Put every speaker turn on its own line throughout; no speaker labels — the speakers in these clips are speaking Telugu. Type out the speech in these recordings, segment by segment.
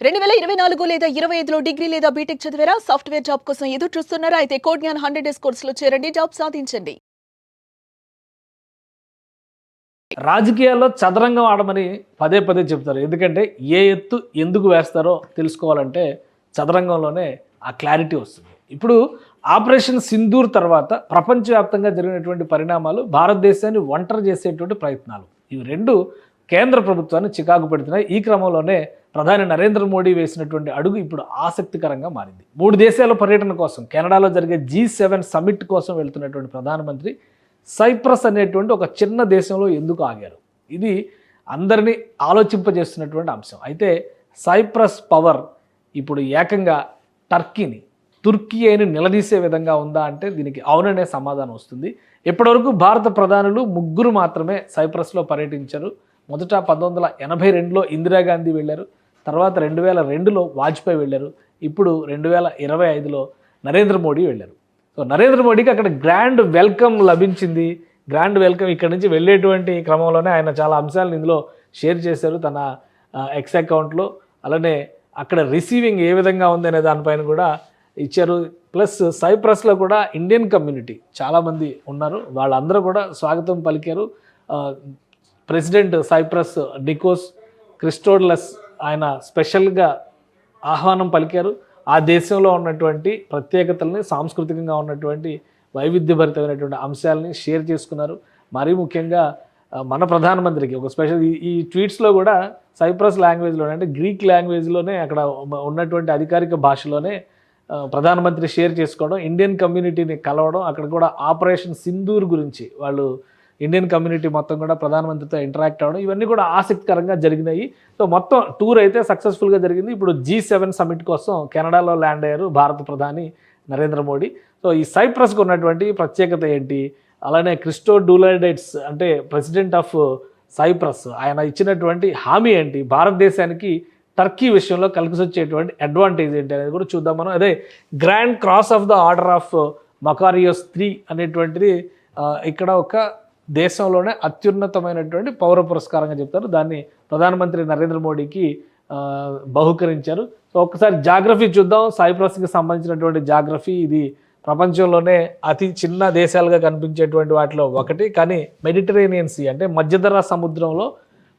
2024 లేదా 25లో డిగ్రీ లేదా బీటెక్ చదివారా? సాఫ్ట్‌వేర్ జాబ్ కోసం ఎదురు చూస్తున్నారా? అయితే కోడ్ జ్ఞాన్ 100 డేస్ కోర్సులో చేరండి. జాబ్ సాధించండి.
రాజకీయాల్లో చదరంగం ఆడమని పదే పదే చెప్తారు. ఎందుకంటే ఏ ఎత్తు ఎందుకు వేస్తారో తెలుసుకోవాలంటే చదరంగంలోనే ఆ క్లారిటీ వస్తుంది. ఇప్పుడు ఆపరేషన్ సింధూర్ తర్వాత ప్రపంచవ్యాప్తంగా జరిగినటువంటి పరిణామాలు భారతదేశాన్ని ఒంటరి చేసేటువంటి ప్రయత్నాలు. ఇవి రెండు కేంద్ర ప్రభుత్వాన్ని చికాకు పెడుతున్నాయి. ఈ క్రమంలోనే ప్రధాని నరేంద్ర మోడీ వేసినటువంటి అడుగు ఇప్పుడు ఆసక్తికరంగా మారింది. 3 దేశాల పర్యటన కోసం కెనడాలో జరిగే G7 సమ్మిట్ కోసం వెళ్తున్నటువంటి ప్రధానమంత్రి సైప్రస్ అనేటువంటి ఒక చిన్న దేశంలో ఎందుకు ఆగారు? ఇది అందరినీ ఆలోచింపజేస్తున్నటువంటి అంశం. అయితే సైప్రస్ పవర్ ఇప్పుడు ఏకంగా తుర్కీని నిలదీసే విధంగా ఉందా అంటే దీనికి అవుననే సమాధానం వస్తుంది. ఇప్పటివరకు భారత ప్రధానులు 3 మాత్రమే సైప్రస్లో పర్యటించారు. మొదట 1982లో ఇందిరాగాంధీ వెళ్ళారు, తర్వాత 2002లో వాజ్పేయి వెళ్ళారు, ఇప్పుడు 2025లో నరేంద్ర మోడీ వెళ్ళారు. సో నరేంద్ర మోడీకి అక్కడ గ్రాండ్ వెల్కమ్ లభించింది. గ్రాండ్ వెల్కమ్ ఇక్కడ నుంచి వెళ్ళేటువంటి క్రమంలోనే ఆయన చాలా అంశాలను ఇందులో షేర్ చేశారు తన ఎక్స్ అకౌంట్లో. అలానే అక్కడ రిసీవింగ్ ఏ విధంగా ఉంది అనే దానిపైన కూడా ఇచ్చారు. ప్లస్ సైప్రస్లో కూడా ఇండియన్ కమ్యూనిటీ చాలామంది ఉన్నారు, వాళ్ళందరూ కూడా స్వాగతం పలికారు. ప్రెసిడెంట్ సైప్రస్ నికోస్ క్రిస్టోడలస్ ఆయన స్పెషల్గా ఆహ్వానం పలికారు. ఆ దేశంలో ఉన్నటువంటి ప్రత్యేకతల్ని, సాంస్కృతికంగా ఉన్నటువంటి వైవిధ్యభరితమైనటువంటి అంశాలని షేర్ చేసుకున్నారు. మరీ ముఖ్యంగా మన ప్రధానమంత్రికి ఒక స్పెషల్ ఈ ట్వీట్స్లో కూడా సైప్రస్ లాంగ్వేజ్లోనే, అంటే గ్రీక్ లాంగ్వేజ్లోనే అక్కడ ఉన్నటువంటి అధికారిక భాషలోనే ప్రధానమంత్రి షేర్ చేసుకోవడం, ఇండియన్ కమ్యూనిటీని కలవడం, అక్కడ కూడా ఆపరేషన్ సింధూర్ గురించి వాళ్ళు ఇండియన్ కమ్యూనిటీ మొత్తం కూడా ప్రధానమంత్రితో ఇంటరాక్ట్ అవ్వడం, ఇవన్నీ కూడా ఆసక్తికరంగా జరిగినాయి. సో మొత్తం టూర్ అయితే సక్సెస్ఫుల్గా జరిగింది. ఇప్పుడు G7 సమ్మిట్ కోసం కెనడాలో ల్యాండ్ అయ్యారు భారత ప్రధాని నరేంద్ర మోడీ. సో ఈ సైప్రస్కు ఉన్నటువంటి ప్రత్యేకత ఏంటి, అలానే క్రిస్టోడూలైడెట్స్ అంటే ప్రెసిడెంట్ ఆఫ్ సైప్రస్ ఆయన ఇచ్చినటువంటి హామీ ఏంటి, భారతదేశానికి టర్కీ విషయంలో కలిసి వచ్చేటువంటి అడ్వాంటేజ్ ఏంటి అనేది కూడా చూద్దాం మనం. అదే grand cross of the order of Makarios III అనేటువంటిది ఇక్కడ ఒక దేశంలోనే అత్యున్నతమైనటువంటి పౌర పురస్కారంగా చెప్తారు. దాన్ని ప్రధానమంత్రి నరేంద్ర మోడీకి బహుకరించారు. సో ఒక్కసారి జాగ్రఫీ చూద్దాం. సైప్రస్కి సంబంధించినటువంటి జాగ్రఫీ ఇది ప్రపంచంలోనే అతి చిన్న దేశాలుగా కనిపించేటువంటి వాటిలో ఒకటి, కానీ మెడిటరేనియన్ సీ అంటే మధ్యధరా సముద్రంలో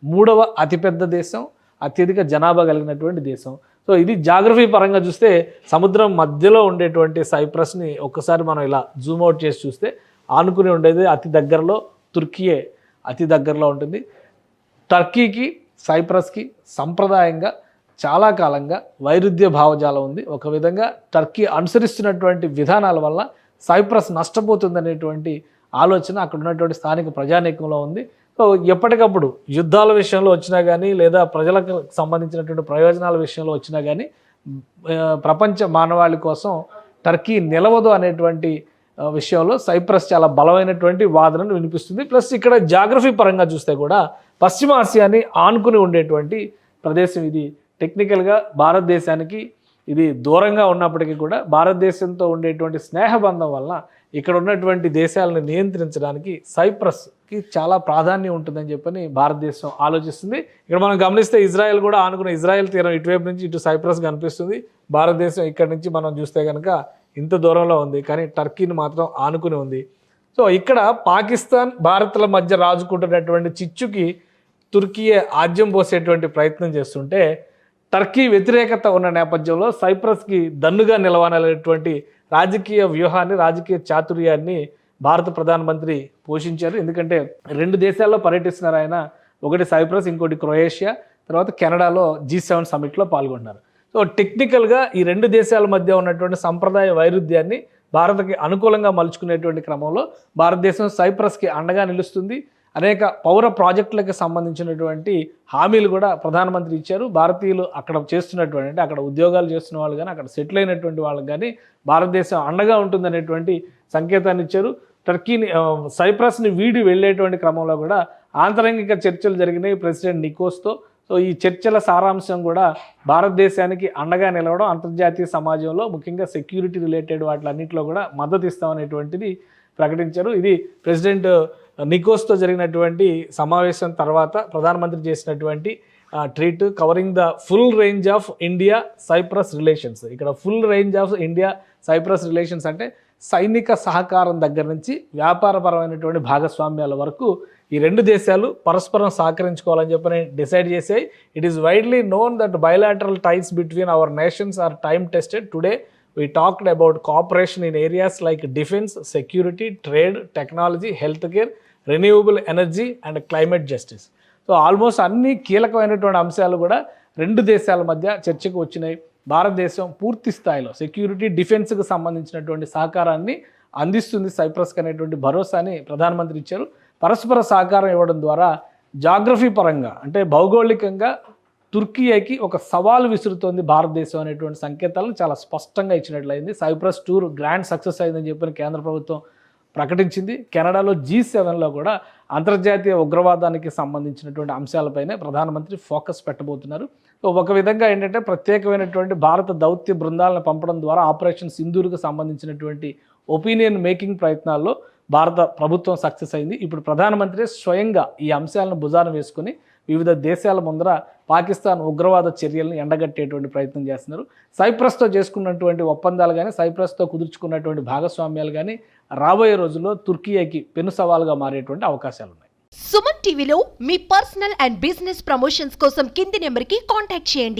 3వ అతిపెద్ద దేశం, అత్యధిక జనాభా కలిగినటువంటి దేశం. సో ఇది జాగ్రఫీ పరంగా చూస్తే సముద్రం మధ్యలో ఉండేటువంటి సైప్రస్ని ఒక్కసారి మనం ఇలా జూమ్అవుట్ చేసి చూస్తే ఆనుకుని ఉండేది అతి దగ్గరలో తుర్కీయే అతి దగ్గరలో ఉంటుంది. టర్కీకి సైప్రస్కి సంప్రదాయంగా చాలా కాలంగా వైరుధ్య భావజాలం ఉంది. ఒక విధంగా టర్కీ అనుసరిస్తున్నటువంటి విధానాల వల్ల సైప్రస్ నష్టపోతుందనేటువంటి ఆలోచన అక్కడ ఉన్నటువంటి స్థానిక ప్రజానీకంలో ఉంది. సో ఎప్పటికప్పుడు యుద్ధాల విషయంలో వచ్చినా కానీ, లేదా ప్రజలకు సంబంధించినటువంటి ప్రయోజనాల విషయంలో వచ్చినా కానీ ప్రపంచ మానవాళి కోసం టర్కీ నిలవదు అనేటువంటి విషయంలో సైప్రస్ చాలా బలమైనటువంటి వాదనను వినిపిస్తుంది. ప్లస్ ఇక్కడ జాగ్రఫీ పరంగా చూస్తే కూడా పశ్చిమ ఆసియాని ఆనుకుని ఉండేటువంటి ప్రదేశం ఇది. టెక్నికల్గా భారతదేశానికి ఇది దూరంగా ఉన్నప్పటికీ కూడా భారతదేశంతో ఉండేటువంటి స్నేహబంధం వలన ఇక్కడ ఉన్నటువంటి దేశాలను నియంత్రించడానికి సైప్రస్కి చాలా ప్రాధాన్యం ఉంటుందని చెప్పని భారతదేశం ఆలోచిస్తుంది. ఇక్కడ మనం గమనిస్తే ఇజ్రాయెల్ కూడా ఆనుకున్న ఇజ్రాయెల్ తీరం ఇటువైపు నుంచి ఇటు సైప్రస్ కనిపిస్తుంది. భారతదేశం ఇక్కడ నుంచి మనం చూస్తే కనుక ఇంత దూరంలో ఉంది, కానీ టర్కీని మాత్రం ఆనుకుని ఉంది. సో ఇక్కడ పాకిస్తాన్ భారత్ల మధ్య రాజుకుంటున్నటువంటి చిచ్చుకి తుర్కీయే ఆజ్యం పోసేటువంటి ప్రయత్నం చేస్తుంటే టర్కీ వ్యతిరేకత ఉన్న నేపథ్యంలో సైప్రస్కి దన్నుగా నిలవాలనేటువంటి రాజకీయ వ్యూహాన్ని, రాజకీయ చాతుర్యాన్ని భారత ప్రధానమంత్రి పోషించారు. ఎందుకంటే 2 దేశాల్లో పర్యటిస్తున్నారు ఆయన. ఒకటి సైప్రస్, ఇంకోటి క్రొయేషియా, తర్వాత కెనడాలో G7 సమ్మిట్లో పాల్గొన్నారు. సో టెక్నికల్గా ఈ 2 దేశాల మధ్య ఉన్నటువంటి సంప్రదాయ వైరుధ్యాన్ని భారత్కి అనుకూలంగా మలుచుకునేటువంటి క్రమంలో భారతదేశం సైప్రస్కి అండగా నిలుస్తుంది. అనేక పౌర ప్రాజెక్టులకు సంబంధించినటువంటి హామీలు కూడా ప్రధానమంత్రి ఇచ్చారు. భారతీయులు అక్కడ చేస్తున్నటువంటి, అంటే అక్కడ ఉద్యోగాలు చేస్తున్న వాళ్ళు కానీ, అక్కడ సెటిల్ అయినటువంటి వాళ్ళకి కానీ భారతదేశం అండగా ఉంటుందనేటువంటి సంకేతాన్ని ఇచ్చారు. సైప్రస్ని వీడి వెళ్ళేటువంటి క్రమంలో కూడా ఆంతరంగిక చర్చలు జరిగినాయి ప్రెసిడెంట్ నికోస్తో. సో ఈ చర్చల సారాంశం కూడా భారతదేశానికి అండగా నిలవడం, అంతర్జాతీయ సమాజంలో ముఖ్యంగా సెక్యూరిటీ రిలేటెడ్ వాటిలన్నింటిలో కూడా మద్దతు ఇస్తామనేటువంటిది ప్రకటించారు. ఇది ప్రెసిడెంట్ నికోస్తో జరిగినటువంటి సమావేశం తర్వాత ప్రధానమంత్రి చేసినటువంటి treat covering the full range of India Cyprus relations. ఇక్కడ full range of India Cyprus relations అంటే సైనిక సహకారం దగ్గర నుంచి వ్యాపారపరమైనటువంటి భాగస్వామ్యాల వరకు ఈ రెండు దేశాలు పరస్పరం సహకరించుకోవాలని చెప్పని డిసైడ్ చేసాయి. It is widely known that bilateral ties between our nations are time tested. Today we talked about cooperation in areas like defense, security, trade, technology, healthcare, renewable energy and climate justice. So almost అన్ని కీలకమైనటువంటి అంశాలు కూడా రెండు దేశాల మధ్య చర్చకు వచ్చినాయి. భారతదేశం పూర్తి స్థాయిలో సెక్యూరిటీ, డిఫెన్స్కి సంబంధించినటువంటి సహకారాన్ని అందిస్తుంది సైప్రస్కి అనేటువంటి భరోసాని ప్రధానమంత్రి ఇచ్చారు. పరస్పర సహకారం ఇవ్వడం ద్వారా జాగ్రఫీ పరంగా అంటే భౌగోళికంగా తుర్కీకి ఒక సవాలు విసురుతోంది భారతదేశం అనేటువంటి సంకేతాలను చాలా స్పష్టంగా ఇచ్చినట్లయింది. సైప్రస్ టూర్ గ్రాండ్ సక్సెస్ అయిందని చెప్పిన కేంద్ర ప్రభుత్వం ప్రకటించింది. కెనడాలో G7లో కూడా అంతర్జాతీయ ఉగ్రవాదానికి సంబంధించినటువంటి అంశాలపైనే ప్రధానమంత్రి ఫోకస్ పెట్టబోతున్నారు. సో ఒక విధంగా ఏంటంటే ప్రత్యేకమైనటువంటి భారత దౌత్య బృందాలను పంపడం ద్వారా ఆపరేషన్ సింధూర్కు సంబంధించినటువంటి ఒపీనియన్ మేకింగ్ ప్రయత్నాల్లో భారత ప్రభుత్వం సక్సెస్ అయింది. ఇప్పుడు ప్రధానమంత్రి స్వయంగా ఈ అంశాలను భుజాన వేసుకుని వివిధ దేశాల ముందర పాకిస్తాన్ ఉగ్రవాద చర్యలను ఎండగట్టేటువంటి ప్రయత్నం చేస్తున్నారు. సైప్రస్తో చేసుకున్నటువంటి ఒప్పందాలు కానీ సైప్రస్తో కుదుర్చుకున్నటువంటి భాగస్వామ్యాలు కానీ రాబోయే రోజుల్లో తుర్కీకి పెను సవాలుగా మారేటువంటి అవకాశాలు ఉన్నాయి.
సుమన్ టీవీలో మీ పర్సనల్ అండ్ బిజినెస్ ప్రమోషన్స్ కోసం కింది నెంబర్కి కాంటాక్ట్ చేయండి.